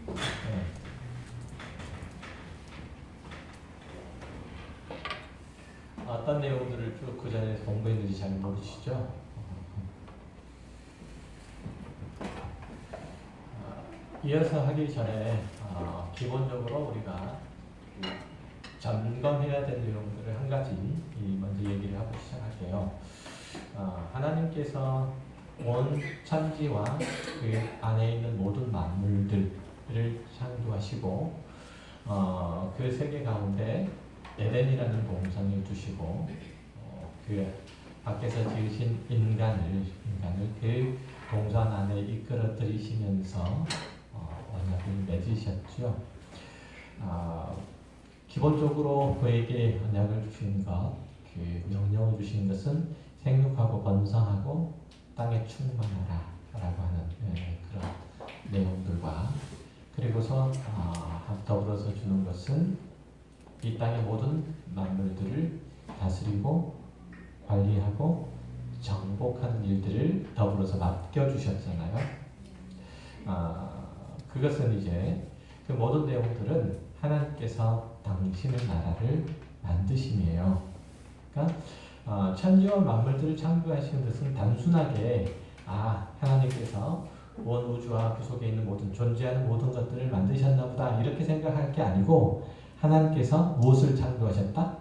네. 어떤 내용들을 쭉 그 전에 공부했는지 잘 모르시죠? 이어서 하기 전에 기본적으로 우리가 점검해야 될 내용들을 한 가지 먼저 얘기를 하고 시작할게요. 하나님께서 온 천지와 그 안에 있는 모든 만물들을 창조하시고 그 세계 가운데 에덴이라는 동산을 두시고 그 밖에서 지으신 인간을 그 동산 안에 이끌어 들이시면서 언약을 맺으셨죠. 기본적으로 그에게 언약을 주신 것, 그 명령을 주신 것은 생육하고 번성하고 땅에 충만하라 라고 하는 그런 내용들과 그리고서 더불어서 주는 것은 이 땅의 모든 만물들을 다스리고 관리하고 정복하는 일들을 더불어서 맡겨주셨잖아요. 그것은 이제 그 모든 내용들은 하나님께서 당신의 나라를 만드심이에요. 그러니까 천지와 만물들을 창조하시는 것은 단순하게 하나님께서 온 우주와 그 속에 있는 모든 존재하는 모든 것들을 만드셨나 보다 이렇게 생각할 게 아니고 하나님께서 무엇을 창조하셨다?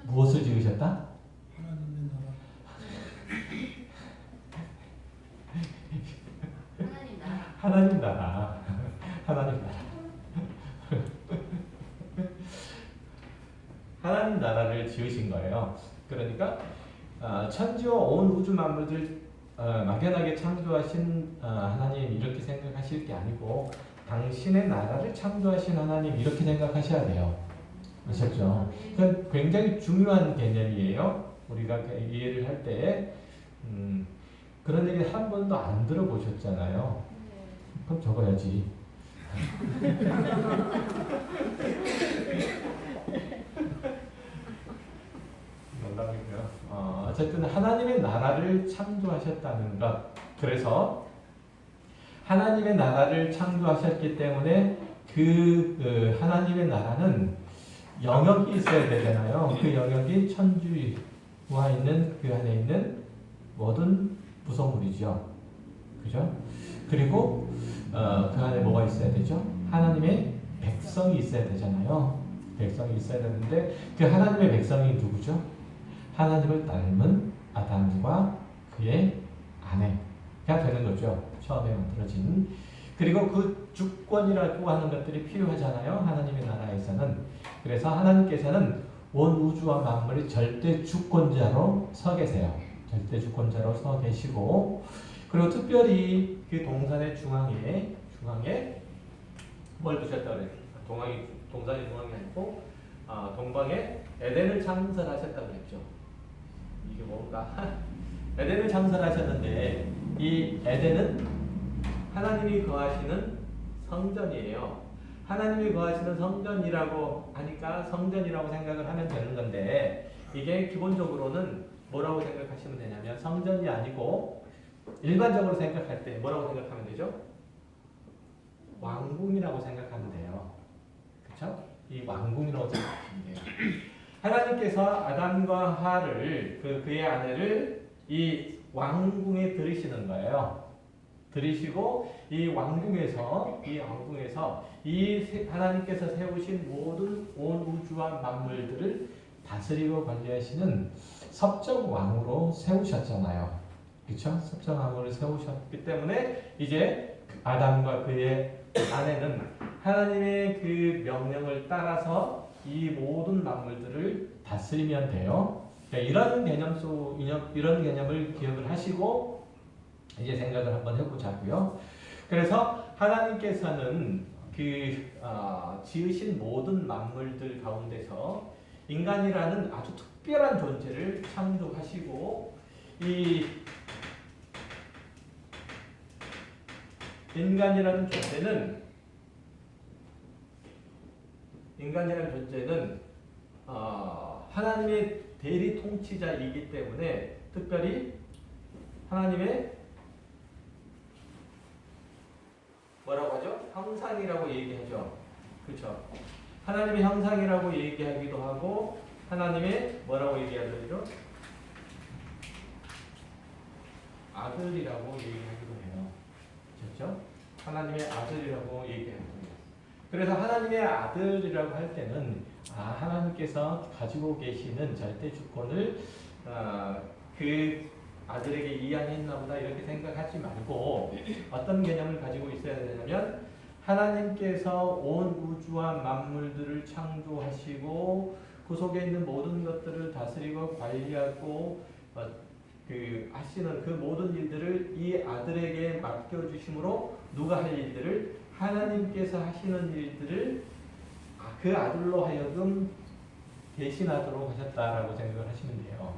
무엇을 지으셨다? 하나님의 나라. 하나님 나라. 하나님 나라. 하나님 나라를 지으신 거예요. 그러니까 천지와 온 우주 만물들 막연하게 창조하신 하나님 이렇게 생각하실 게 아니고 당신의 나라를 창조하신 하나님 이렇게 생각하셔야 돼요. 아셨죠? 그건 굉장히 중요한 개념이에요. 우리가 이해를 할 때 그런 얘기 한 번도 안 들어보셨잖아요. 그럼 적어야지. 농담이고요. 어쨌든 하나님의 나라를 창조하셨다는 것. 그래서 하나님의 나라를 창조하셨기 때문에 그 하나님의 나라는 영역이 있어야 되잖아요. 그 영역이 천주와 있는 그 안에 있는 모든 구성물이죠. 그죠? 그리고 그 안에 뭐가 있어야 되죠? 하나님의 백성이 있어야 되잖아요. 백성이 있어야 되는데 그 하나님의 백성이 누구죠? 하나님을 닮은 아담과 그의 아내가 되는 거죠. 처음에 만들어진. 그리고 그 주권이라고 하는 것들이 필요하잖아요. 하나님의 나라에서는. 그래서 하나님께서는 온 우주와 만물의 절대 주권자로 서 계세요. 절대 주권자로 서 계시고 그리고 특별히 그 동산의 중앙에 뭘 두셨다고 그래요? 동산의 중앙이 아니고 동방에 에덴을 창설하셨다고 그랬죠. 이게 뭔가? 에덴을 창설하셨는데 이 에덴은 하나님이 거하시는 성전이에요. 하나님이 거하시는 성전이라고 하니까 성전이라고 생각을 하면 되는 건데 이게 기본적으로는 뭐라고 생각하시면 되냐면 성전이 아니고 일반적으로 생각할 때 뭐라고 생각하면 되죠? 왕궁이라고 생각하면 돼요. 그렇죠? 이 왕궁이라고 생각하시면 돼요. 하나님께서 아담과 하와를 그의 아내를 이 왕궁에 들이시는 거예요. 들이시고 이 왕궁에서 이 하나님께서 세우신 모든 온 우주와 만물들을 다스리고 관리하시는 섭정왕으로 세우셨잖아요. 그렇죠? 섭정왕으로 세우셨기 때문에 이제 아담과 그의 아내는 하나님의 그 명령을 따라서 이 모든 만물들을 다스리면 돼요. 그러니까 이런 개념을 기억을 하시고 이제 생각을 한번 해보자고요. 그래서 하나님께서는 지으신 모든 만물들 가운데서 인간이라는 아주 특별한 존재를 창조하시고 이 인간이라는 존재는 하나님의 대리 통치자이기 때문에 특별히 하나님의 형상이라고 얘기하죠. 그렇죠? 하나님의 형상이라고 얘기하기도 하고 하나님의 뭐라고 얘기하죠? 아들이라고 얘기하기도 해요. 그렇죠? 하나님의 아들이라고 얘기합니다. 그래서 하나님의 아들이라고 할 때는 하나님께서 가지고 계시는 절대 주권을 그 아들에게 이양했나 보다 이렇게 생각하지 말고 어떤 개념을 가지고 있어야 되냐면 하나님께서 온 우주와 만물들을 창조하시고 그 속에 있는 모든 것들을 다스리고 관리하고 하시는 그 모든 일들을 이 아들에게 맡겨주심으로 누가 할 일들을 하나님께서 하시는 일들을 그 아들로 하여금 대신하도록 하셨다라고 생각을 하시면 돼요.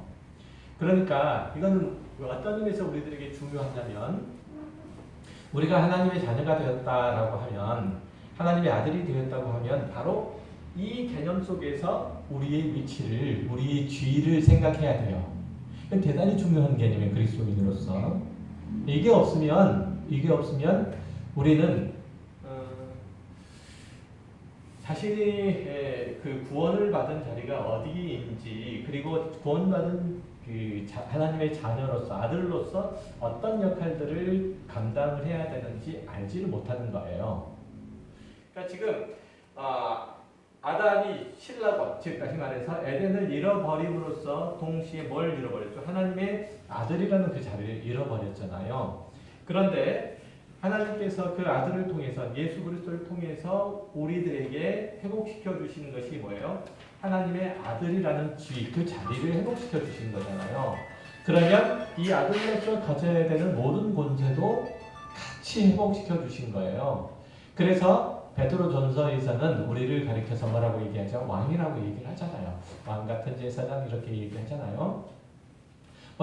그러니까 이거는 어떤 의미에서 우리들에게 중요하냐면 우리가 하나님의 자녀가 되었다라고 하면 하나님의 아들이 되었다고 하면 바로 이 개념 속에서 우리의 위치를 우리의 지위를 생각해야 돼요. 이건 대단히 중요한 개념이에요. 그리스도인으로서 이게 없으면 우리는 자신이 그 구원을 받은 자리가 어디인지 그리고 구원받은 하나님의 자녀로서 아들로서 어떤 역할들을 감당을 해야 되는지 알지를 못하는 거예요. 그러니까 지금 아담이 신라고 즉 다시 말해서 에덴을 잃어버림으로써 동시에 뭘 잃어버렸죠? 하나님의 아들이라는 그 자리를 잃어버렸잖아요. 그런데 하나님께서 그 아들을 통해서 예수 그리스도를 통해서 우리들에게 회복시켜 주시는 것이 뭐예요? 하나님의 아들이라는 지위, 그 자리를 회복시켜 주시는 거잖아요. 그러면 이 아들로서 가져야 되는 모든 권세도 같이 회복시켜 주신 거예요. 그래서 베드로전서에서는 우리를 가리켜서 뭐라고 얘기하죠? 왕이라고 얘기를 하잖아요. 왕 같은 제사장 이렇게 얘기하잖아요.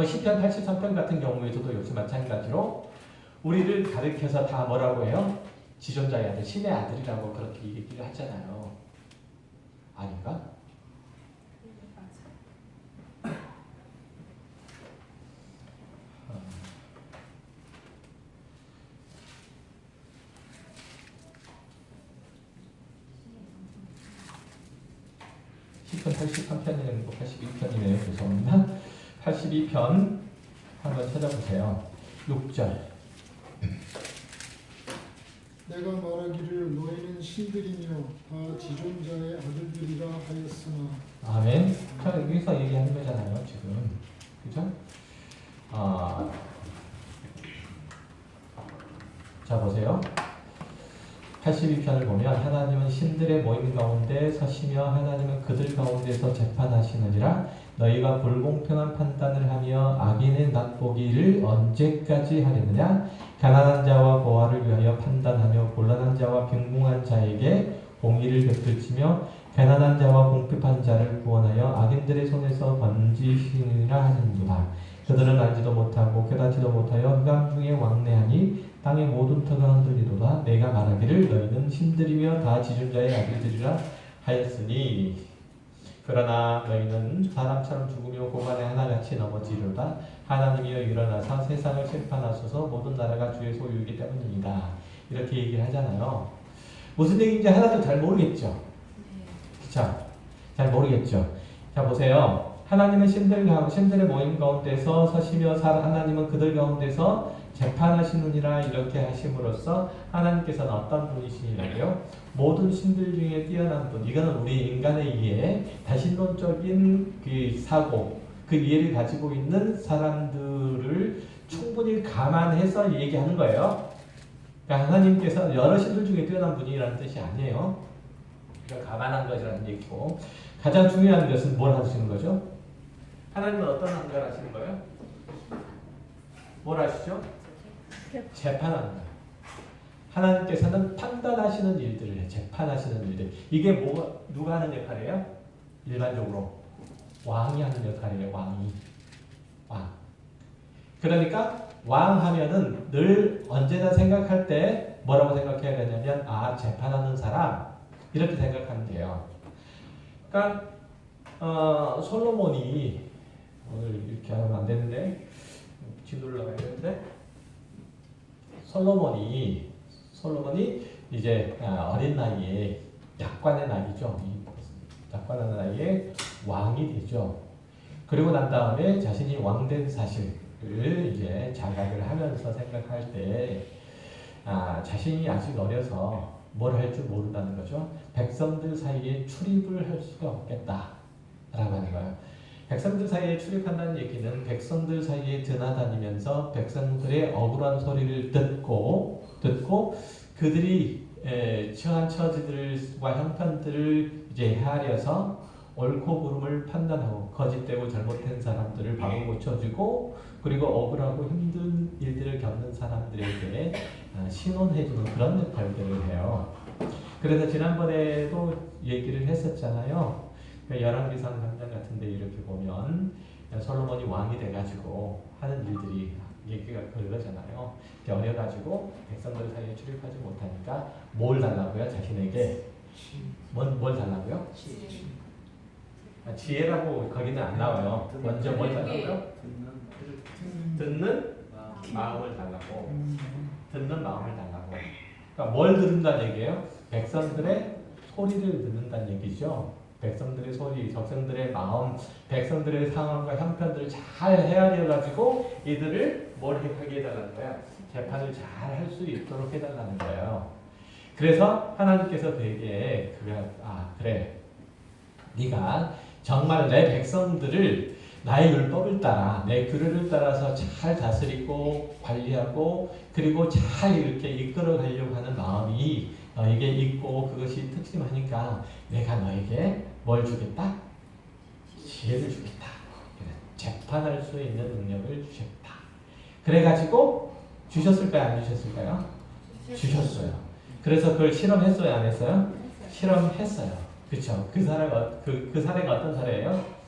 시편 83편 같은 경우에서도 역시 마찬가지로 우리를 가리켜서 다 뭐라고 해요? 지존자의 아들, 신의 아들이라고 그렇게 얘기를 하잖아요. 아닌가? 시편 83편이라는 거 81편이네요. 죄송합니다. 82편 한번 찾아보세요. 6절. 내가 말하기를 너희는 신들이며 다 지존자의 아들들이라 하였으나. 아멘. 자, 여기서 얘기하는 거잖아요, 지금. 그죠? 자, 보세요. 82편을 보면 하나님은 신들의 모임 가운데 서시며 하나님은 그들 가운데서 재판하시느니라. 너희가 불공평한 판단을 하며 악인의 낙보기를 언제까지 하려느냐? 가난한 자와 고아를 위하여 판단하며 곤란한 자와 빈궁한 자에게 공의를 베풀치며 가난한 자와 궁핍한 자를 구원하여 악인들의 손에서 건지시니라 하는도다. 그들은 알지도 못하고 깨닫지도 못하여 흑암 중에 왕래하니 땅의 모든 터가 흔들리도다. 내가 말하기를 너희는 신들이며 다 지존자의 아들들이라 하였으니 그러나 너희는 사람처럼 죽으며 고관에 하나같이 넘어지리로다. 하나님이여 일어나사 세상을 심판하소서. 모든 나라가 주의 소유이기 때문입니다. 이렇게 얘기를 하잖아요. 무슨 얘기인지 하나도 잘 모르겠죠. 자, 잘 모르겠죠. 자, 보세요. 하나님은 신들의 모임 가운데서 서시며 하나님은 그들 가운데서 재판하시느니라 이렇게 하심으로써 하나님께서는 어떤 분이시냐고요? 모든 신들 중에 뛰어난 분. 이거는 우리 인간의 이해, 다신론적인 그 사고, 그 이해를 가지고 있는 사람들을 충분히 감안해서 얘기하는 거예요. 그러니까 하나님께서 여러 신들 중에 뛰어난 분이라는 뜻이 아니에요. 그러니까 감안한 것이라는 얘기고, 가장 중요한 것은 뭘 하시는 거죠? 하나님은 어떤 한가를 하시는 거예요? 뭘 하시죠? 재판하는 거예요. 하나님께서는 판단하시는 일들을 해요. 재판하시는 일들. 이게 누가 하는 역할이에요? 일반적으로 왕이 하는 역할이에요. 왕. 그러니까 왕 하면은 늘 언제나 생각할 때 뭐라고 생각해야 되냐면 재판하는 사람 이렇게 생각하면 돼요. 그러니까 솔로몬이 오늘 이렇게 하면 안 되는데 지도를 나가야 되는데 솔로몬이 이제 어린 나이에 약관의 나이죠. 이 약관의 나이에 왕이 되죠. 그리고 난 다음에 자신이 왕된 사실을 이제 자각을 하면서 생각할 때 자신이 아직 어려서 뭘 할 줄 모른다는 거죠. 백성들 사이에 출입을 할 수가 없겠다라고 하는 거예요. 백성들 사이에 출입한다는 얘기는 백성들 사이에 드나다니면서 백성들의 억울한 소리를 듣고 그들이 처한 처지들과 형편들을 이제 헤아려서 옳고 그름을 판단하고 거짓되고 잘못된 사람들을 바로 고쳐주고 그리고 억울하고 힘든 일들을 겪는 사람들에게 신원해주는 그런 역할들을 해요. 그래서 지난번에도 얘기를 했었잖아요. 열왕기상 3장 같은 데 이렇게 보면 솔로몬이 왕이 돼가지고 하는 일들이 얘기가 그러잖아요. 어려가지고 백성들 사이에 출입하지 못하니까 뭘 달라고요? 자신에게 뭘 달라고요? 지혜라고 거기는 안 나와요. 먼저 뭘 달라고요? 듣는 마음을 달라고. 듣는 마음을 달라고. 그러니까 뭘 듣는다는 얘기예요? 백성들의 소리를 듣는다는 얘기죠. 백성들의 소리, 백성들의 마음, 백성들의 상황과 형편들을 잘 헤아려가지고 이들을 뭘 하게 해달라는 거야? 재판을 잘 할 수 있도록 해달라는 거예요. 그래서 하나님께서 그에게 그래, 네가 정말 내 백성들을 나의 율법을 따라 내 규례를 따라서 잘 다스리고 관리하고 그리고 잘 이렇게 이끌어 가려고 하는 마음이 너에게 있고 그것이 특심하니까 내가 너에게 뭘 주겠다? 지혜를 주겠다. 재판할 수 있는 능력을 주셨다. 그래가지고 주셨을까요? 안 주셨을까요? 주셨어요. 그래서 그걸 실험했어요? 안 했어요? 실험했어요. 그렇죠. 그 사례가 어떤 사례예요?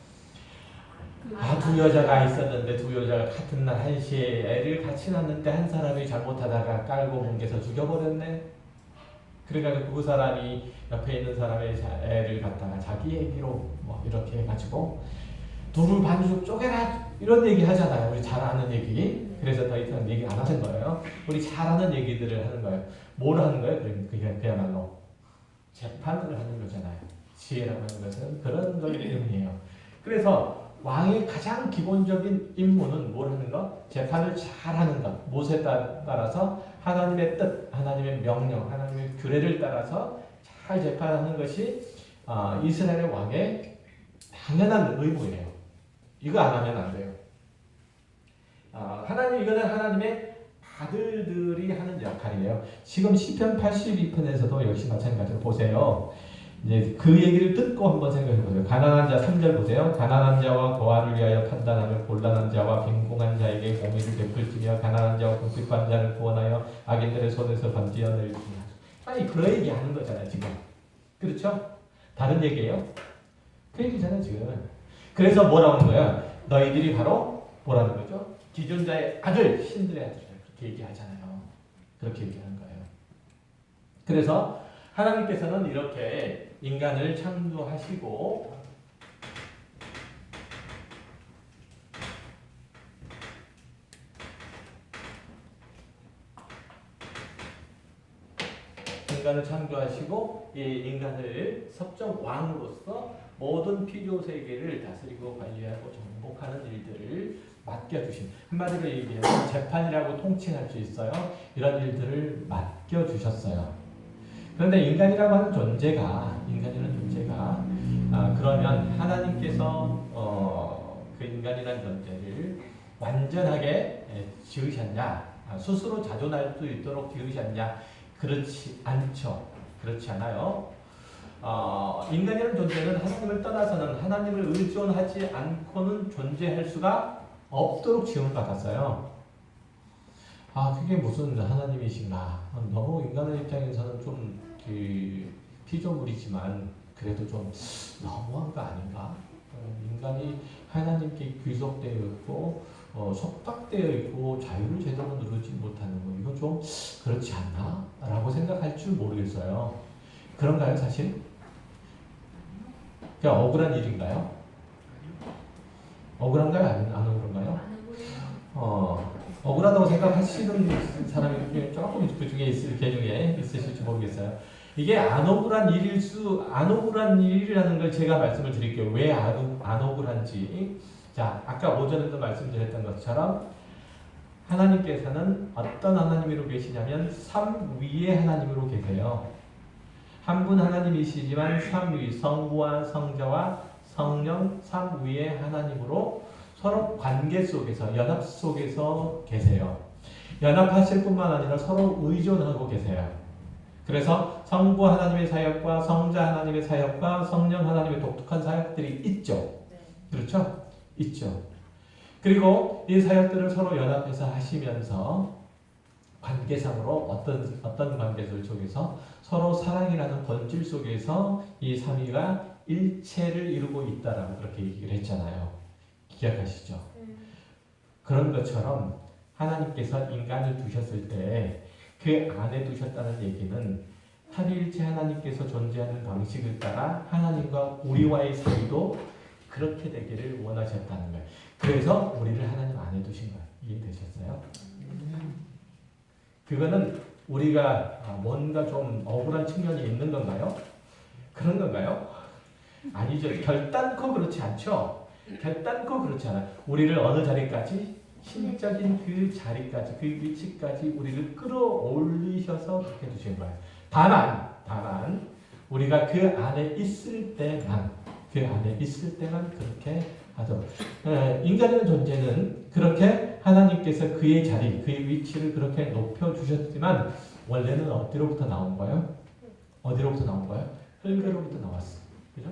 두 여자가 있었는데 두 여자가 같은 날 1시에 애를 같이 낳는데 한 사람이 잘못하다가 깔고 뭉개서 죽여버렸네. 그래가지고 그 사람이 옆에 있는 사람의 애를 갖다가 자기 얘기로 뭐 이렇게 해가지고 둘을 반으로 쪼개라 이런 얘기 하잖아요. 우리 잘 아는 얘기. 그래서 더 이상 얘기 안 하는 거예요. 우리 잘 아는 얘기들을 하는 거예요. 뭘 하는 거예요? 그야말로 재판을 하는 거잖아요. 지혜라고 하는 것은 그런 걸 의미해요. 그래서 왕의 가장 기본적인 임무는 뭘 하는 것? 재판을 잘 하는 것. 무엇에 따라서 하나님의 뜻, 하나님의 명령, 하나님의 규례를 따라서 잘 재판하는 것이 이스라엘의 왕의 당연한 의무예요. 이거 안 하면 안 돼요. 이거는 하나님의 아들들이 하는 역할이에요. 지금 시편 82편에서도 역시 마찬가지로 보세요. 이제 그 얘기를 듣고 한번 생각해 보세요. 가난한 자 3절 보세요. 가난한 자와 고아를 위하여 판단하며 곤란한 자와 빈궁한 자에게 공의를 베풀지며 가난한 자와 궁핍한 자를 구원하여 악인들의 손에서 건지어내리라. 아니 그 얘기 하는 거잖아요 지금. 그렇죠? 다른 얘기예요? 그 얘기잖아요 지금. 그래서 뭐라고 하는 거야? 너희들이 바로 뭐라는 거죠? 기존자의 아들, 신들의 아들 그렇게 얘기하잖아요. 그렇게 얘기하는 거예요. 그래서 하나님께서는 이렇게 인간을 창조하시고 이 인간을 섭정 왕으로서 모든 피조 세계를 다스리고 관리하고 정복하는 일들을 맡겨주신, 한마디로 얘기하면 재판이라고 통칭할 수 있어요. 이런 일들을 맡겨주셨어요. 그런데 인간이라는 존재가 그러면 하나님께서 그 인간이라는 존재를 완전하게 지으셨냐, 스스로 자존할 수 있도록 지으셨냐? 그렇지 않죠. 그렇지 않아요. 인간이라는 존재는 하나님을 떠나서는 하나님을 의존하지 않고는 존재할 수가 없도록 지음받았어요. 그게 무슨 하나님이신가? 너무 인간의 입장에서는 좀 피조물이지만 그래도 좀 너무한 거 아닌가? 인간이 하나님께 귀속되어 있고 속박되어 있고 자유를 제대로 누리지 못하는 거 이거 좀 그렇지 않나? 라고 생각할 줄 모르겠어요. 그런가요 사실? 그냥 억울한 일인가요? 억울한가요? 안 억울한가요? 억울하다고 생각하시는 사람이 조금 그 중에 있을 개 중에 있으실지 모르겠어요. 이게 안 억울한 일이라는 걸 제가 말씀을 드릴게요. 왜 안 억울한지. 자, 아까 오전에도 말씀드렸던 것처럼 하나님께서는 어떤 하나님으로 계시냐면 삼위의 하나님으로 계세요. 한 분 하나님이시지만 삼위, 성부와 성자와 성령 삼위의 하나님으로 서로 관계 속에서, 연합 속에서 계세요. 연합하실 뿐만 아니라 서로 의존하고 계세요. 그래서 성부 하나님의 사역과 성자 하나님의 사역과 성령 하나님의 독특한 사역들이 있죠. 그렇죠? 있죠. 그리고 이 사역들을 서로 연합해서 하시면서 관계상으로 어떤 관계들 속에서 서로 사랑이라는 본질 속에서 이 삼위가 일체를 이루고 있다라고 그렇게 얘기를 했잖아요. 기억하시죠? 그런 것처럼 하나님께서 인간을 두셨을 때 그 안에 두셨다는 얘기는 삼위일체 하나님께서 존재하는 방식을 따라 하나님과 우리와의 사이도 그렇게 되기를 원하셨다는 거예요. 그래서 우리를 하나님 안에 두신 거예요. 이해되셨어요? 그거는 우리가 뭔가 좀 억울한 측면이 있는 건가요? 그런 건가요? 아니죠. 결단코 그렇지 않죠. 결단코 그렇지 않아요. 우리를 어느 자리까지? 신적인 그 자리까지, 그 위치까지 우리를 끌어올리셔서 그렇게 두신 거예요. 다만 우리가 그 안에 있을 때만 그렇게 하죠. 인간의 존재는 그렇게 하나님께서 그의 자리, 그의 위치를 그렇게 높여주셨지만 원래는 어디로부터 나온 거예요? 어디로부터 나온 거예요? 흙으로부터 나왔어. 그죠?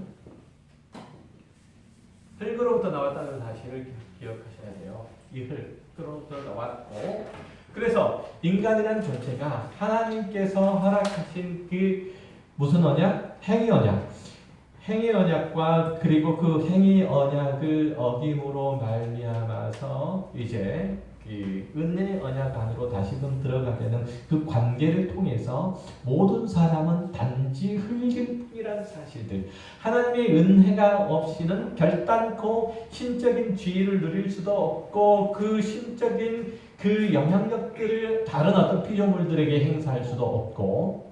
흙으로부터 나왔다는 사실을 기억하셔야 돼요. 이 흙으로부터 나왔고, 그래서 인간이라는 존재가 하나님께서 허락하신 그 무슨 언약? 행위 언약. 행위 언약과 그리고 그 행위 언약을 어김으로 말미암아서 이제 그 은혜 언약 안으로 다시금 들어가게 되는 그 관계를 통해서 모든 사람은 단지 흙일 뿐이라는 사실들, 하나님의 은혜가 없이는 결단코 신적인 지위를 누릴 수도 없고 그 신적인 그 영향력들을 다른 어떤 피조물들에게 행사할 수도 없고,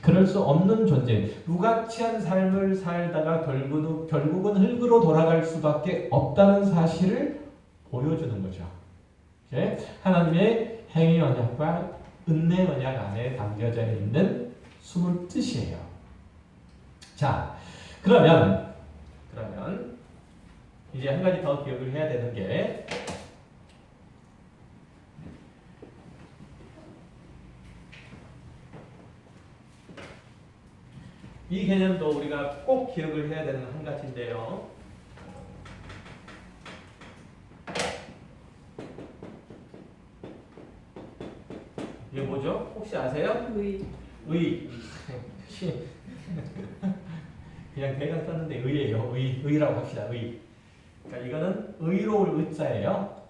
그럴 수 없는 존재, 무가치한 삶을 살다가 결국은 흙으로 돌아갈 수밖에 없다는 사실을 보여주는 거죠. 하나님의 행위 언약과 은혜 언약 안에 담겨져 있는 숨은 뜻이에요. 자, 그러면 이제 한 가지 더 기억을 해야 되는 게, 이 개념도 우리가 꼭 기억을 해야 되는 한 가지인데요. 이게 뭐죠? 혹시 아세요? 의. 그냥 대강 썼는데 의예요. 의라고 합시다. 의. 그러니까 이거는 의로울 의자예요.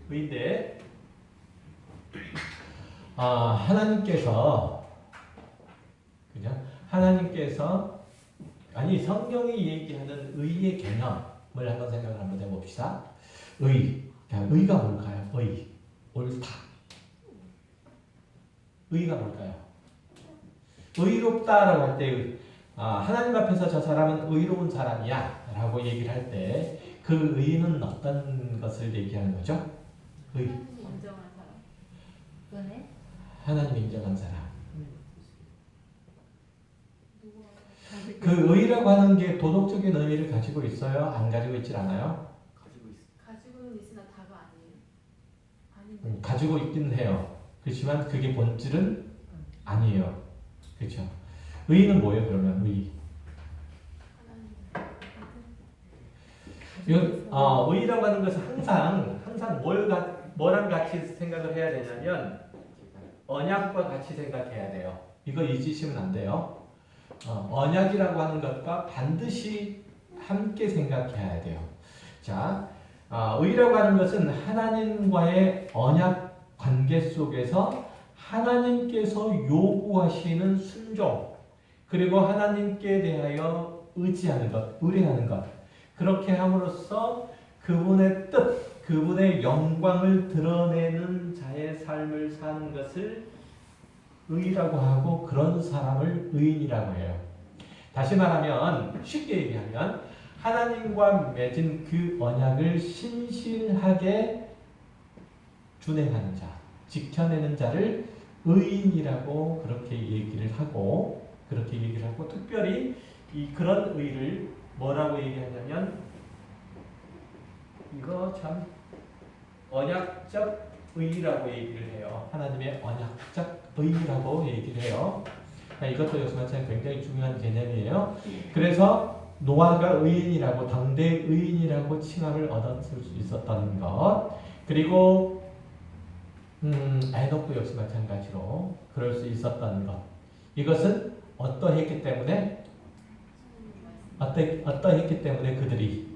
의인데, 하나님께서 성경이 얘기하는 의의 개념을 한번 생각을 한번 해봅시다. 의가 뭘까요? 옳다. 의가 뭘까요? 의롭다라고 할 때, 하나님 앞에서 저 사람은 의로운 사람이야 라고 얘기를 할 때 그 의는 어떤 것을 얘기하는 거죠? 인정한 사람. 하나님 인정한 사람. 그 의라고 하는 게 도덕적인 의미를 가지고 있어요? 안 가지고 있질 않아요? 가지고는 있으나 다가 아니에요. 가지고 있긴 해요. 그렇지만 그게 본질은 아니에요. 그렇죠? 의는 뭐예요? 그러면 의라고 하는 것은 항상 뭐랑 같이 생각을 해야 되냐면 언약과 같이 생각해야 돼요. 이거 잊으시면 안 돼요. 언약이라고 하는 것과 반드시 함께 생각해야 돼요. 자, 의라고 하는 것은 하나님과의 언약 관계 속에서 하나님께서 요구하시는 순종, 그리고 하나님께 대하여 의지하는 것, 의뢰하는 것, 그렇게 함으로써 그분의 뜻, 그분의 영광을 드러내는 자의 삶을 사는 것을 의라고 하고 그런 사람을 의인이라고 해요. 다시 말하면 쉽게 얘기하면 하나님과 맺은 그 언약을 신실하게 준행하는 자, 지켜내는 자를 의인이라고 그렇게 얘기를 하고 특별히 그런 의를 뭐라고 얘기하냐면 이거 참 언약적 의라고 얘기를 해요. 하나님의 언약적 의라고 얘기를 해요. 이것도 역시 마찬가지로 굉장히 중요한 개념이에요. 그래서 노아가 의인이라고 당대 의인이라고 칭함을 얻었을 수 있었던 것, 그리고 에녹도 역시 마찬가지로 그럴 수 있었던 것. 이것은 어떠했기 때문에 그들이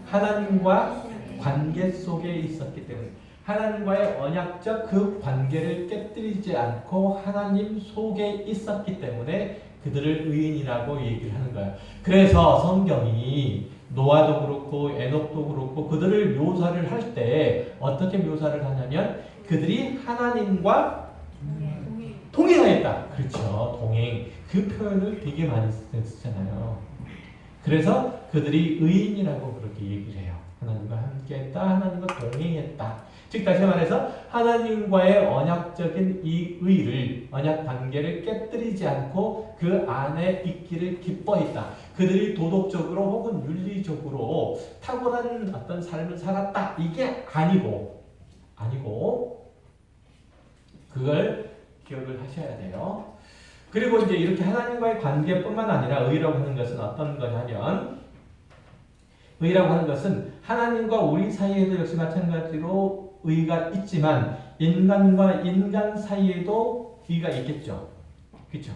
하나님과 관계 속에 있었기 때문에 하나님과의 언약적 그 관계를 깨뜨리지 않고 하나님 속에 있었기 때문에 그들을 의인이라고 얘기를 하는 거예요. 그래서 성경이 노아도 그렇고 에녹도 그렇고 그들을 묘사를 할 때 어떻게 묘사를 하냐면 그들이 하나님과 동행하였다. 그렇죠. 동행. 그 표현을 되게 많이 쓰잖아요. 그래서 그들이 의인이라고 그렇게 얘기를 해요. 하나님과 함께했다. 하나님과 동행했다. 즉 다시 말해서 하나님과의 언약적인 이 의를 언약 관계를 깨뜨리지 않고 그 안에 있기를 기뻐했다. 그들이 도덕적으로 혹은 윤리적으로 탁월한 어떤 삶을 살았다. 이게 아니고 그걸 기억을 하셔야 돼요. 그리고 이제 이렇게 하나님과의 관계뿐만 아니라 의라고 하는 것은 어떤 거냐면 의라고 하는 것은 하나님과 우리 사이에도 역시 마찬가지로 의가 있지만 인간과 인간 사이에도 의가 있겠죠. 그렇죠?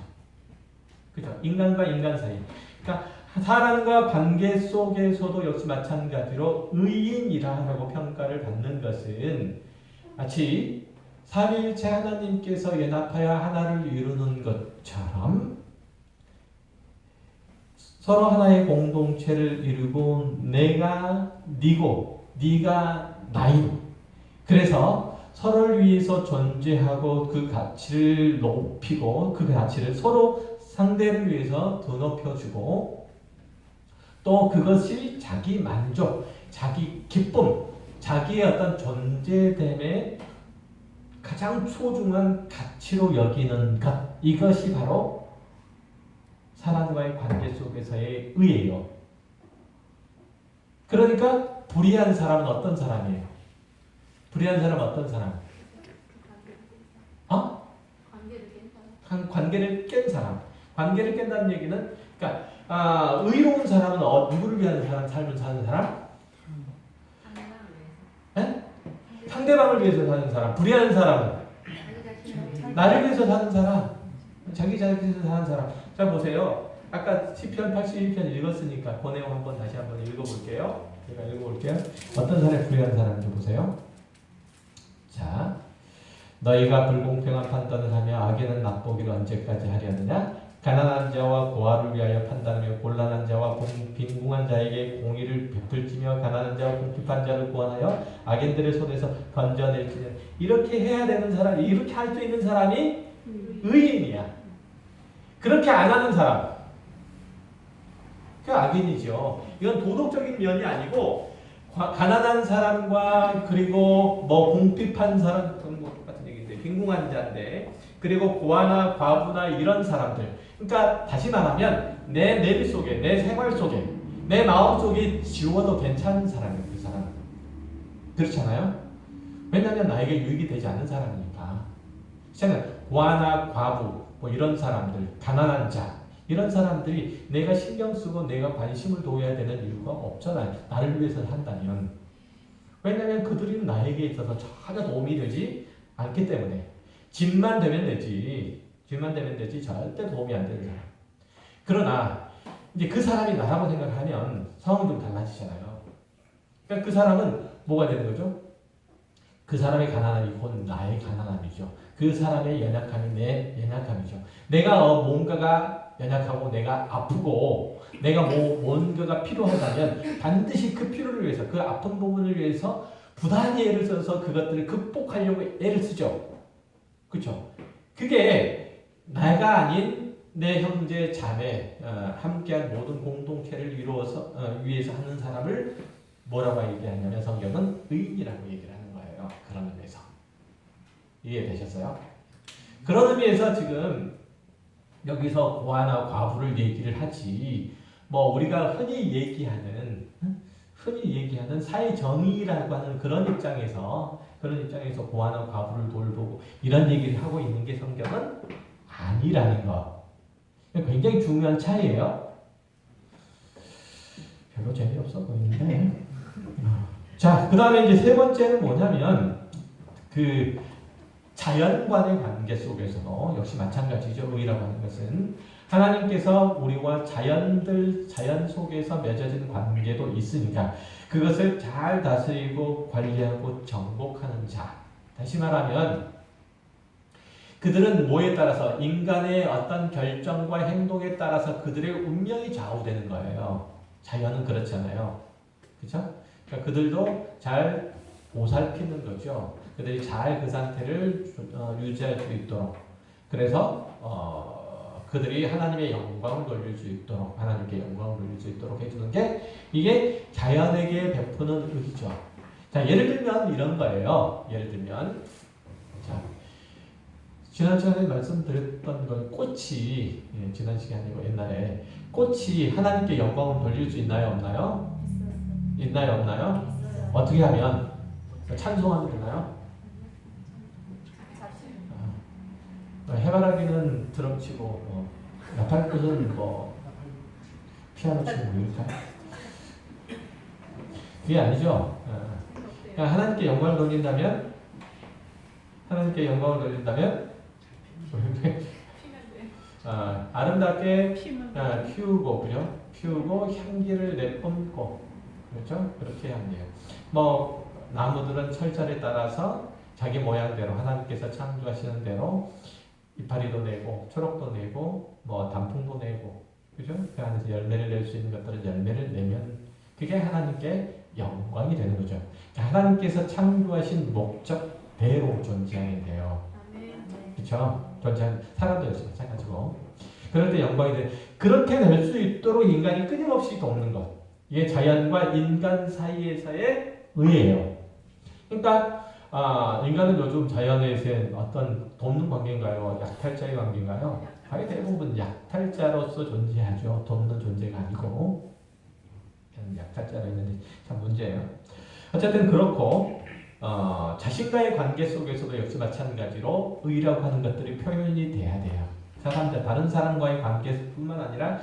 그렇죠? 인간과 인간 사이. 그러니까 사람과 관계 속에서도 역시 마찬가지로 의인이라고 평가를 받는 것은 마치 삼위일체 하나님께서 연합하여 하나를 이루는 것처럼 서로 하나의 공동체를 이루고 내가 네고 네가 나이고 그래서 서로를 위해서 존재하고 그 가치를 높이고 그 가치를 서로 상대를 위해서 더 높여주고 또 그것이 자기 만족, 자기 기쁨, 자기의 어떤 존재됨의 가장 소중한 가치로 여기는 것 이것이 바로 사람과의 관계 속에서의 의예요. 그러니까 불의한 사람은 어떤 사람이에요? 불의한 사람은 어떤 사람? 관계를 깬 사람. 관계를 깬다는 얘기는 그러니까 의로운 사람은 누구를 위한 삶을 사는 사람? 상대방을 위해서 사는 사람. 불의한 사람은 나를 위해서 사는 사람. 자기 위해서 사는 사람. 자 보세요. 아까 시편 81편 읽었으니까 그 내용 한번 다시 한번 읽어볼게요. 제가 읽어볼게요. 어떤 사람이 불의한 사람인지 보세요. 자, 너희가 불공평한 판단을 하며 악인은 맛보기를 언제까지 하려느냐? 가난한 자와 고아를 위하여 판단하며 곤란한 자와 빈궁한 자에게 공의를 베풀지며 가난한 자와 궁핍한 자를 구원하여 악인들의 손에서 건져낼지니 이렇게 해야 되는 사람, 이렇게 할 수 있는 사람이 의인이야. 그렇게 안 하는 사람, 그 악인이죠. 이건 도덕적인 면이 아니고 가난한 사람과 그리고 뭐 궁핍한 사람 똑같은 얘기인데 빈궁한 자인데 그리고 고아나 과부나 이런 사람들. 그러니까 다시 말하면 내 내비 속에 내 생활 속에 내 마음 속에 지워도 괜찮은 사람이에요. 그 사람은. 그렇잖아요. 왜냐하면 나에게 유익이 되지 않는 사람이니까. 저는 고아나 과부 뭐 이런 사람들 가난한 자 이런 사람들이 내가 신경 쓰고 내가 관심을 둬야 되는 이유가 없잖아요. 나를 위해서 한다면. 왜냐하면 그들은 나에게 있어서 전혀 도움이 되지 않기 때문에. 집만 되면 되지. 집만 되면 되지 절대 도움이 안 되는 사람. 그러나 이제 그 사람이 나라고 생각하면 상황이 좀 달라지잖아요. 그러니까 그 사람은 뭐가 되는 거죠? 그 사람의 가난함이 곧 나의 가난함이죠. 그 사람의 연약함이 내 연약함이죠. 내가 뭔가가 연약하고 내가 아프고 내가 뭔가가 필요하다면 반드시 그 필요를 위해서 그 아픈 부분을 위해서 부단히 애를 써서 그것들을 극복하려고 애를 쓰죠. 그렇죠? 그게 내가 아닌 내 형제 자매 함께한 모든 공동체를 위해서 하는 사람을 뭐라고 얘기하냐면 성경은 의인이라고 얘기를 하는 거예요. 그런 의미에서 이해되셨어요? 그런 의미에서 지금 여기서 고아나 과부를 얘기를 하지 뭐 우리가 흔히 얘기하는 사회 정의라고 하는 그런 입장에서 고아나 과부를 돌보고 이런 얘기를 하고 있는 게 성경은 아니라는 거. 굉장히 중요한 차이예요. 별로 재미없어 보이는데. 자, 그 다음에 이제 세 번째는 뭐냐면 그 자연과의 관계 속에서도 역시 마찬가지죠. 의라고 하는 것은 하나님께서 우리와 자연 속에서 맺어진 관계도 있으니까 그것을 잘 다스리고 관리하고 정복하는 자. 다시 말하면 그들은 뭐에 따라서 인간의 어떤 결정과 행동에 따라서 그들의 운명이 좌우되는 거예요. 자연은 그렇잖아요. 그렇죠? 그러니까 그들도 잘 보살피는 거죠. 그들이 잘 그 상태를 유지할 수 있도록. 그래서 그들이 하나님의 영광을 돌릴 수 있도록 하나님께 영광을 돌릴 수 있도록 해주는 게 이게 자연에게 베푸는 의죠. 자, 예를 들면 이런 거예요. 예를 들면 자, 지난 시간에 말씀드렸던 건 꽃이 지난 시간이고 옛날에 꽃이 하나님께 영광을 돌릴 수 있나요? 없나요? 있나요? 없나요? 어떻게 하면 찬송하면 되나요? 해바라기는 드럼 치고 나팔꽃은 피아노 치고 이럴까요? 그게 아니죠. 그러니까 하나님께 영광을 돌린다면 아름답게 피우고 그죠? 피우고 향기를 내뿜고 그렇죠? 그렇게 하면 돼요. 나무들은 철자에 따라서 자기 모양대로 하나님께서 창조하시는 대로 이파리도 내고 초록도 내고 단풍도 내고 그죠? 그 안에서 열매를 낼 수 있는 것들은 열매를 내면 그게 하나님께 영광이 되는 거죠. 하나님께서 창조하신 목적대로 존재하게 돼요. 그렇죠? 존재하는 사람도 역시 마찬가지고 그럴 때 영광이 돼. 그렇게 될 수 있도록 인간이 끊임없이 돕는 것. 이게 자연과 인간 사이에서의 의예요. 그러니까 인간은 요즘 자연에서 어떤 돕는 관계인가요? 약탈자의 관계인가요? 거의 대부분 약탈자로서 존재하죠. 돕는 존재가 아니고 그냥 약탈자가 있는데 참 문제예요. 어쨌든 그렇고 자신과의 관계 속에서도 역시 마찬가지로 의라고 하는 것들이 표현이 돼야 돼요. 다른 사람과의 관계뿐만 아니라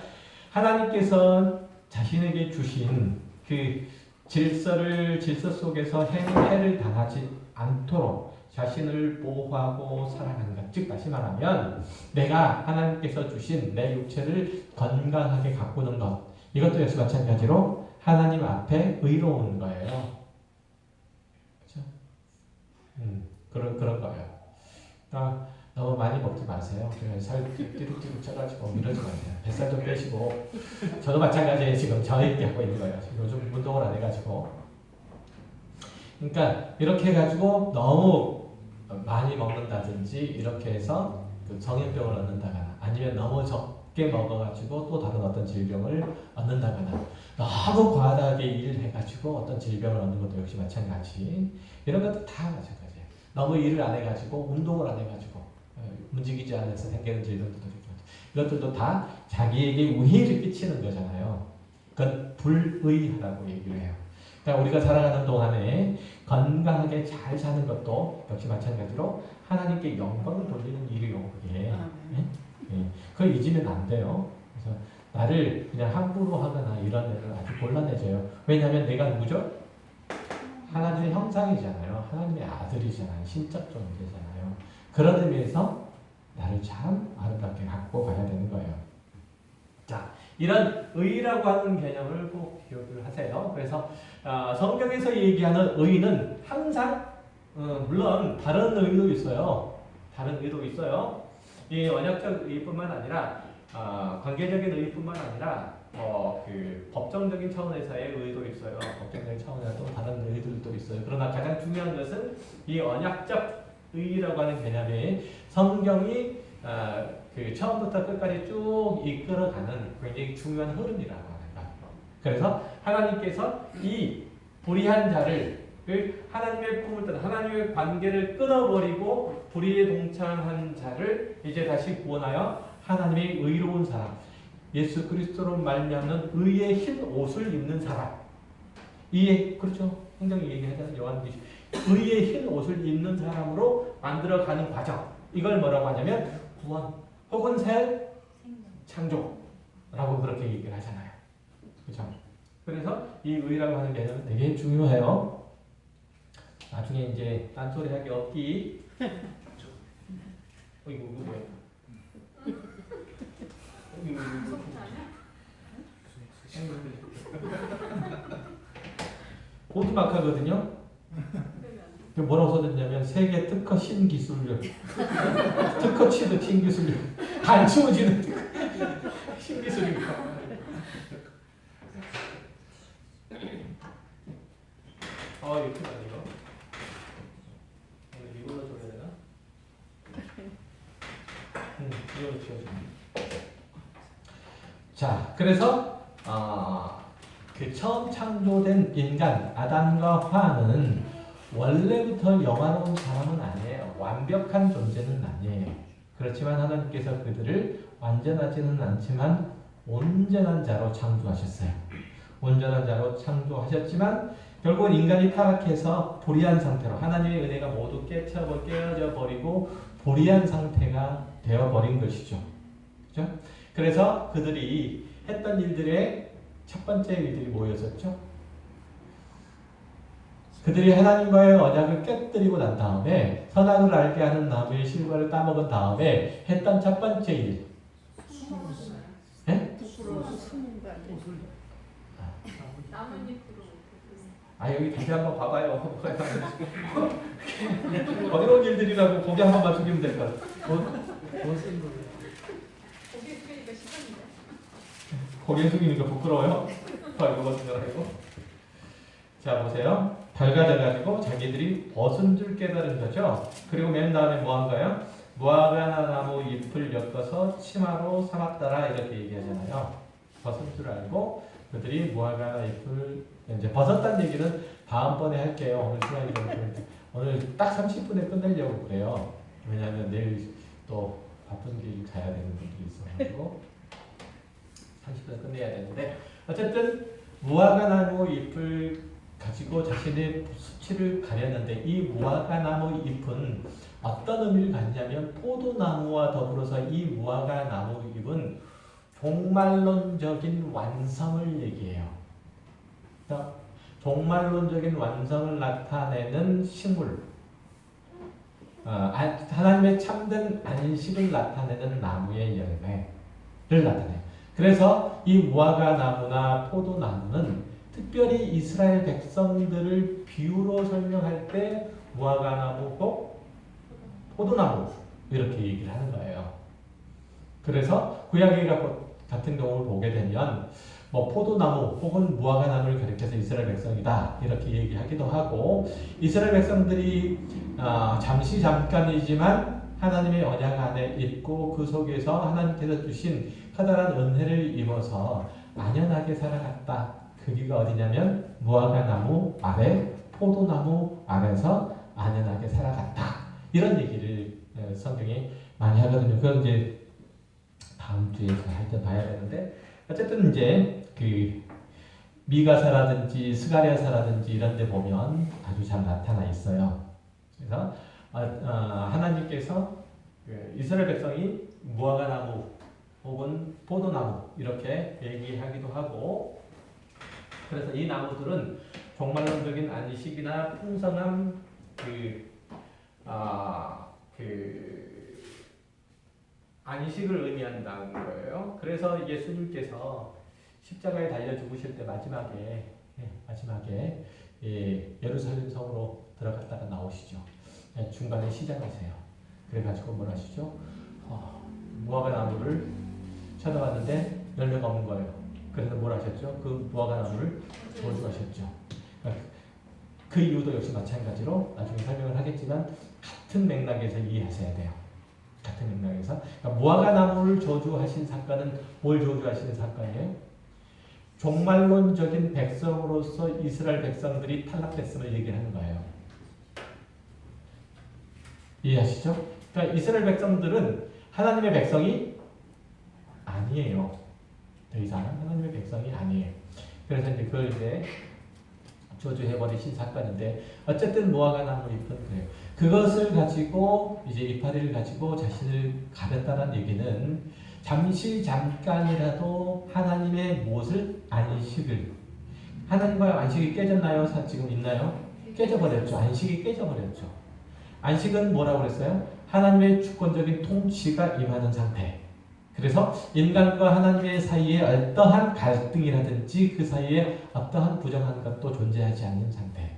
하나님께서 자신에게 주신 그 질서 속에서 해를 당하지 않도록 자신을 보호하고 살아가는 것. 즉 다시 말하면 내가 하나님께서 주신 내 육체를 건강하게 가꾸는 것. 이것도 역시 마찬가지로 하나님 앞에 의로운 거예요. 그렇죠? 그런 거예요. 너무 많이 먹지 마세요. 살 띠룩띠룩 쪄가지고 이러지 마세요. 뱃살 좀 빼시고. 저도 마찬가지예요. 지금 저희끼리 하고 있는 거예요. 요즘 운동을 안 해가지고. 그러니까 이렇게 해가지고 너무 많이 먹는다든지 이렇게 해서 그 성인병을 얻는다거나 아니면 너무 적게 먹어가지고 또 다른 어떤 질병을 얻는다거나 너무 과다하게 일을 해가지고 어떤 질병을 얻는 것도 역시 마찬가지. 이런 것도 다 마찬가지예요. 너무 일을 안 해가지고 운동을 안 해가지고 움직이지 않아서 생기는 질병들도 있고 이것들도 다 자기에게 우해를 끼치는 거잖아요. 그건 불의하다고 얘기를 해요. 그러니까 우리가 살아가는 동안에 건강하게 잘 사는 것도 역시 마찬가지로 하나님께 영광을 돌리는 일이요. 그게. 그걸 잊으면 안 돼요. 그래서 나를 그냥 함부로 하거나 이런 애를 아주 곤란해져요. 왜냐하면 내가 누구죠? 하나님의 형상이잖아요. 하나님의 아들이잖아요. 신적 존재잖아요. 그런 의미에서 나를 참 아름답게 갖고 가야 되는 거예요. 자, 이런 의라고 하는 개념을 꼭 기억을 하세요. 그래서 성경에서 얘기하는 의는 항상 물론 다른 의도 있어요. 다른 의도 있어요. 이 언약적 의뿐만 아니라 관계적인 의의뿐만 아니라 그 법정적인 차원에서의 의의도 있어요. 법정적인 차원에서 또 다른 의의들도 있어요. 그러나 가장 중요한 것은 이 언약적 의의라고 하는 개념이 성경이 그 처음부터 끝까지 쭉 이끌어가는 굉장히 중요한 흐름이라고 합니다. 그래서 하나님께서 이 불의한 자를 하나님의 품을 떠나 하나님의 관계를 끊어버리고 불의에 동참한 자를 이제 다시 구원하여 하나님의 의로운 사람, 예수 그리스도로 말미암는 의의 흰 옷을 입는 사람. 그렇죠. 성경이 얘기하잖아요. 요한계시 의의 흰 옷을 입는 사람으로 만들어가는 과정. 이걸 뭐라고 하냐면 구원 혹은 새 창조라고 그렇게 얘기를 하잖아요. 그렇죠. 그래서 이 의라고 하는 개념은 되게 중요해요. 나중에 이제 딴소리 하기 없기. 이거 뭐야? 보드마카거든요. 뭐라고 써졌냐면 세계 특허 신기술력, 특허 취득 신기술력, 안 치워지는 신기술입니다. 이거 크다 이거. 이걸로 줘야 되나? 이걸로 치워줘. 자, 그래서 그 처음 창조된 인간 아담과 화는 원래부터 영화로운 사람은 아니에요. 완벽한 존재는 아니에요. 그렇지만 하나님께서 그들을 완전하지는 않지만 온전한 자로 창조하셨어요. 온전한 자로 창조하셨지만 결국은 인간이 타락해서 불의한 상태로 하나님의 은혜가 모두 깨어져 버리고 불의한 상태가 되어버린 것이죠. 그렇죠? 그래서 그들이 했던 일들의 첫 번째 일들이 뭐였었죠? 그들이 하나님과의 언약을 깨뜨리고 난 다음에 선악을 알게 하는 나무의 실과를 따먹은 다음에 했던 첫 번째 일. 네? 여기 다시 한번 봐봐요. 어려운 일들이라고 고개 한 번만 숙이면 될 것 같아요. 고개 숙이니까 부끄러워요? 이거 같은 거 알고. 자, 보세요. 밝아져가지고 자기들이 벗은 줄 깨달은 거죠. 그리고 맨 다음에 뭐 한가요? 무화과 나무 잎을 엮어서 치마로 삼았더라 이렇게 얘기하잖아요. 벗은 줄 알고 그들이 무화과 잎을 이제 벗었다는 얘기는 다음번에 할게요. 오늘 시간이 좀 오늘 딱 30분에 끝내려고 그래요. 왜냐하면 내일 또 바쁜 길 가야 되는 분들이 있어가지고 30분에 끝내야 되는데 어쨌든 무화과 나무 잎을 가지고 자신의 수치를 가렸는데 이 무화과 나무 잎은 어떤 의미를 갖냐면 포도나무와 더불어서 이 무화과 나무 잎은 종말론적인 완성을 얘기해요. 종말론적인 완성을 나타내는 식물, 하나님의 참된 안식을 나타내는 나무의 열매를 나타내요. 그래서 이 무화과 나무나 포도나무는 특별히 이스라엘 백성들을 비유로 설명할 때 무화과 나무 혹 포도나무 이렇게 얘기를 하는 거예요. 그래서 구약의 같은 경우를 보게 되면 포도나무 혹은 무화과 나무를 가리켜서 이스라엘 백성이다 이렇게 얘기하기도 하고 이스라엘 백성들이 잠깐이지만 하나님의 언약 안에 있고 그 속에서 하나님께서 주신 커다란 은혜를 입어서 안연하게 살아갔다. 거기가 어디냐면 무화과 나무 아래 포도나무 아래서 안연하게 살아갔다. 이런 얘기를 성경이 많이 하거든요. 그건 이제 다음 주에 할 때 봐야 되는데 어쨌든 이제 그 미가사라든지 스가랴사라든지 이런 데 보면 아주 잘 나타나 있어요. 그래서 하나님께서 이스라엘 백성이 무화과 나무 혹은 포도나무 이렇게 얘기하기도 하고 그래서 이 나무들은 종말론적인 안식이나 풍성한 안식을 의미한다는 거예요. 그래서 예수님께서 십자가에 달려 죽으실 때 마지막에 예루살렘 성으로 들어갔다가 나오시죠. 중간에 시장하세요. 그래가지고 뭘 하시죠? 무화과 나무를 쳐다봤는데 열매가 없는 거예요. 그래서 뭘 하셨죠? 그 무화과 나무를 저주하셨죠. 그 이유도 역시 마찬가지로 나중에 설명을 하겠지만 같은 맥락에서 이해하셔야 돼요. 같은 맥락에서. 그러니까 무화과 나무를 저주하신 사건은 뭘 저주하시는 사건이에요? 종말론적인 백성으로서 이스라엘 백성들이 탈락됐음을 얘기하는 거예요. 이해하시죠? 그러니까 이스라엘 백성들은 하나님의 백성이 아니에요. 더 이상 하나님의 백성이 아니에요. 그래서 이제 그걸 이제 저주해버리신 사건인데 어쨌든 무화과 나무 잎은 그래요. 그것을 가지고 이제 이파리를 가지고 자신을 가렸다는 얘기는 잠깐이라도 하나님의 무엇을 안식을 하나님과의 안식이 깨졌나요? 지금 있나요? 깨져버렸죠. 안식이 깨져버렸죠. 안식은 뭐라고 그랬어요? 하나님의 주권적인 통치가 임하는 상태. 그래서 인간과 하나님의 사이에 어떠한 갈등이라든지 그 사이에 어떠한 부정한 것도 존재하지 않는 상태.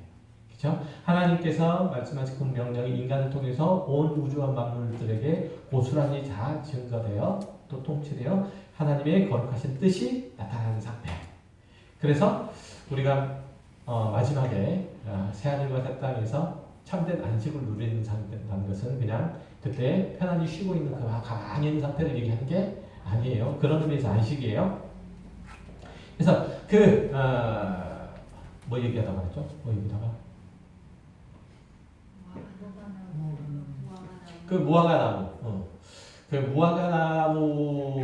그렇죠? 하나님께서 말씀하신 그 명령이 인간을 통해서 온 우주와 만물들에게 고스란히 다 증거되어 또 통치되어 하나님의 거룩하신 뜻이 나타나는 상태. 그래서 우리가 마지막에 새하늘과 새 땅에서 참된 안식을 누리는 상태라는 것은 그냥 그때 편안히 쉬고 있는 그 가만히 있는 상태를 얘기하는 게 아니에요. 그런 의미에서 안식이에요. 그래서 뭐 얘기하다가 그랬죠? 뭐 얘기다가 그 무화과 나무, 그 무화과 나무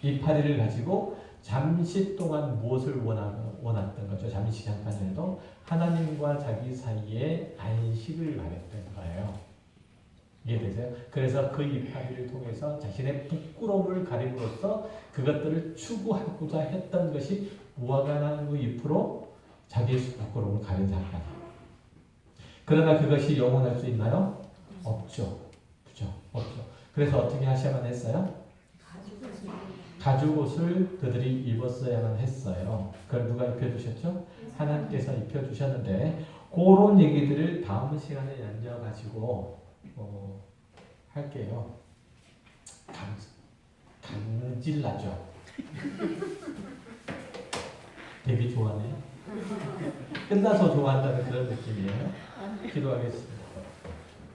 이파리를 가지고 잠시 동안 무엇을 원했던 거죠? 잠시 잠깐이라도 하나님과 자기 사이에 안식을 말했던 거예요. 이해되세요? 그래서 그 이파리를 통해서 자신의 부끄러움을 가림으로써 그것들을 추구하고자 했던 것이 무화과 나무 잎으로 자기의 부끄러움을 가린 사건. 그러나 그것이 영원할 수 있나요? 없죠. 그죠? 없죠. 그래서 어떻게 하셔야만 했어요? 가죽옷을 그들이 입었어야만 했어요. 그걸 누가 입혀주셨죠? 하나님께서 입혀주셨는데 그런 얘기들을 다음 시간에 연결가지고 할게요. 간질나죠? 되게 좋아하네요. 끝나서 좋아한다는 그런 느낌이에요. 기도하겠습니다.